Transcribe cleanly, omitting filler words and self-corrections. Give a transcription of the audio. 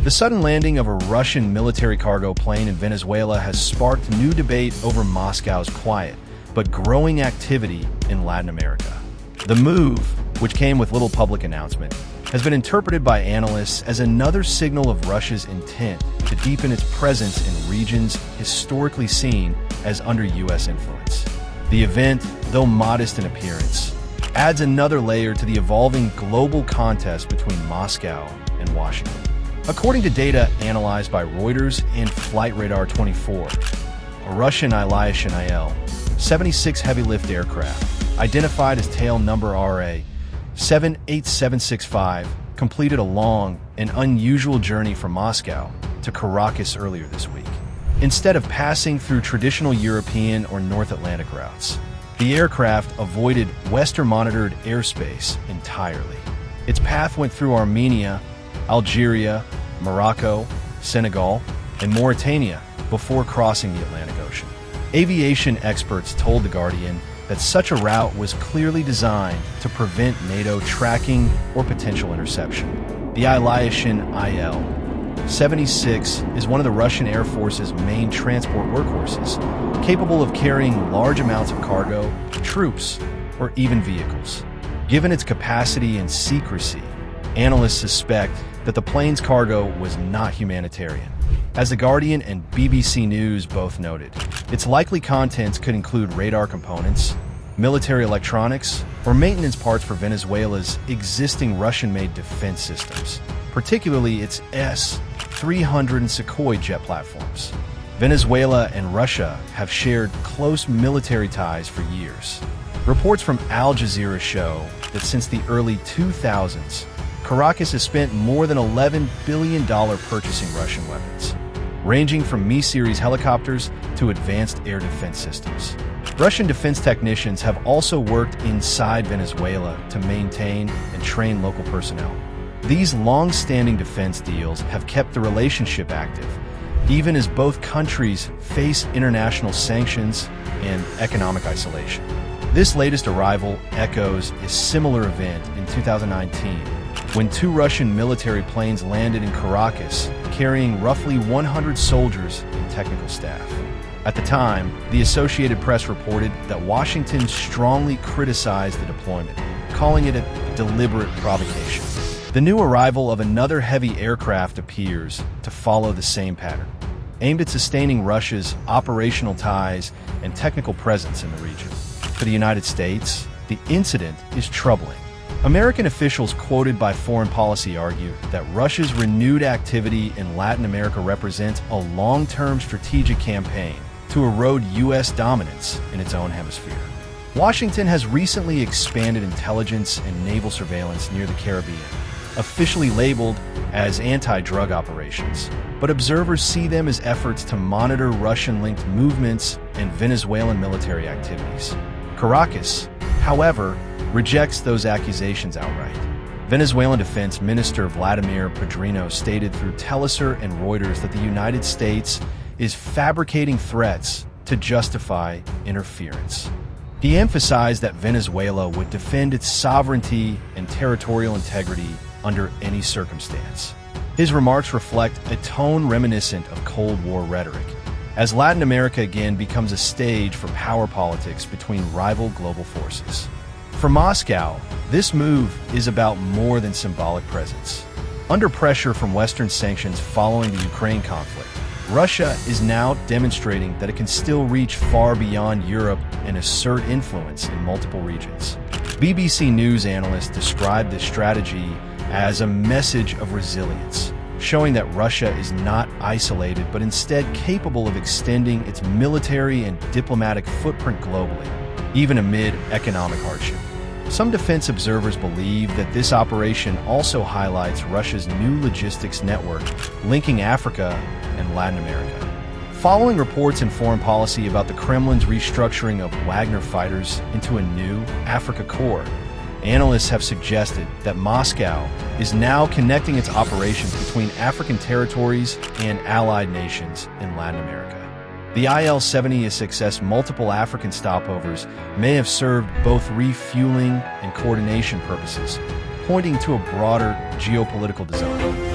The sudden landing of a Russian military cargo plane in Venezuela has sparked new debate over Moscow's quiet but growing activity in Latin America. The move, which came with little public announcement, has been interpreted by analysts as another signal of Russia's intent to deepen its presence in regions historically seen as under U.S. influence. The event, though modest in appearance, adds another layer to the evolving global contest between Moscow and Washington. According to data analyzed by Reuters and Flight Radar 24, a Russian Il-76 heavy-lift aircraft, identified as tail number RA-78765, completed a long and unusual journey from Moscow to Caracas earlier this week. Instead of passing through traditional European or North Atlantic routes, the aircraft avoided Western-monitored airspace entirely. Its path went through Armenia, Algeria, Morocco, Senegal, and Mauritania before crossing the Atlantic Ocean. Aviation experts told The Guardian that such a route was clearly designed to prevent NATO tracking or potential interception. The Il-76 is one of the Russian Air Force's main transport workhorses, capable of carrying large amounts of cargo, troops, or even vehicles. Given its capacity and secrecy, analysts suspect that the plane's cargo was not humanitarian. As The Guardian and BBC News both noted, its likely contents could include radar components, military electronics, or maintenance parts for Venezuela's existing Russian-made defense systems, particularly its S-300 and Sukhoi jet platforms. Venezuela and Russia have shared close military ties for years. Reports from Al Jazeera show that since the early 2000s, Caracas has spent more than $11 billion purchasing Russian weapons, ranging from Mi-series helicopters to advanced air defense systems. Russian defense technicians have also worked inside Venezuela to maintain and train local personnel. These long-standing defense deals have kept the relationship active, even as both countries face international sanctions and economic isolation. This latest arrival echoes a similar event in 2019, when two Russian military planes landed in Caracas, carrying roughly 100 soldiers and technical staff. At the time, the Associated Press reported that Washington strongly criticized the deployment, calling it a deliberate provocation. The new arrival of another heavy aircraft appears to follow the same pattern, aimed at sustaining Russia's operational ties and technical presence in the region. For the United States, the incident is troubling. American officials quoted by Foreign Policy argue that Russia's renewed activity in Latin America represents a long-term strategic campaign to erode U.S. dominance in its own hemisphere. Washington has recently expanded intelligence and naval surveillance near the Caribbean, officially labeled as anti-drug operations, but observers see them as efforts to monitor Russian-linked movements and Venezuelan military activities. Caracas, however, rejects those accusations outright. Venezuelan Defense Minister Vladimir Padrino stated through Telesur and Reuters that the United States is fabricating threats to justify interference. He emphasized that Venezuela would defend its sovereignty and territorial integrity under any circumstance. His remarks reflect a tone reminiscent of Cold War rhetoric, as Latin America again becomes a stage for power politics between rival global forces. For Moscow, this move is about more than symbolic presence. Under pressure from Western sanctions following the Ukraine conflict, Russia is now demonstrating that it can still reach far beyond Europe and assert influence in multiple regions. BBC News analysts described this strategy as a message of resilience, showing that Russia is not isolated but instead capable of extending its military and diplomatic footprint globally, even amid economic hardship. Some defense observers believe that this operation also highlights Russia's new logistics network linking Africa and Latin America. Following reports in Foreign Policy about the Kremlin's restructuring of Wagner fighters into a new Africa Corps, analysts have suggested that Moscow is now connecting its operations between African territories and allied nations in Latin America. The Il-76's multiple African stopovers may have served both refueling and coordination purposes, pointing to a broader geopolitical design.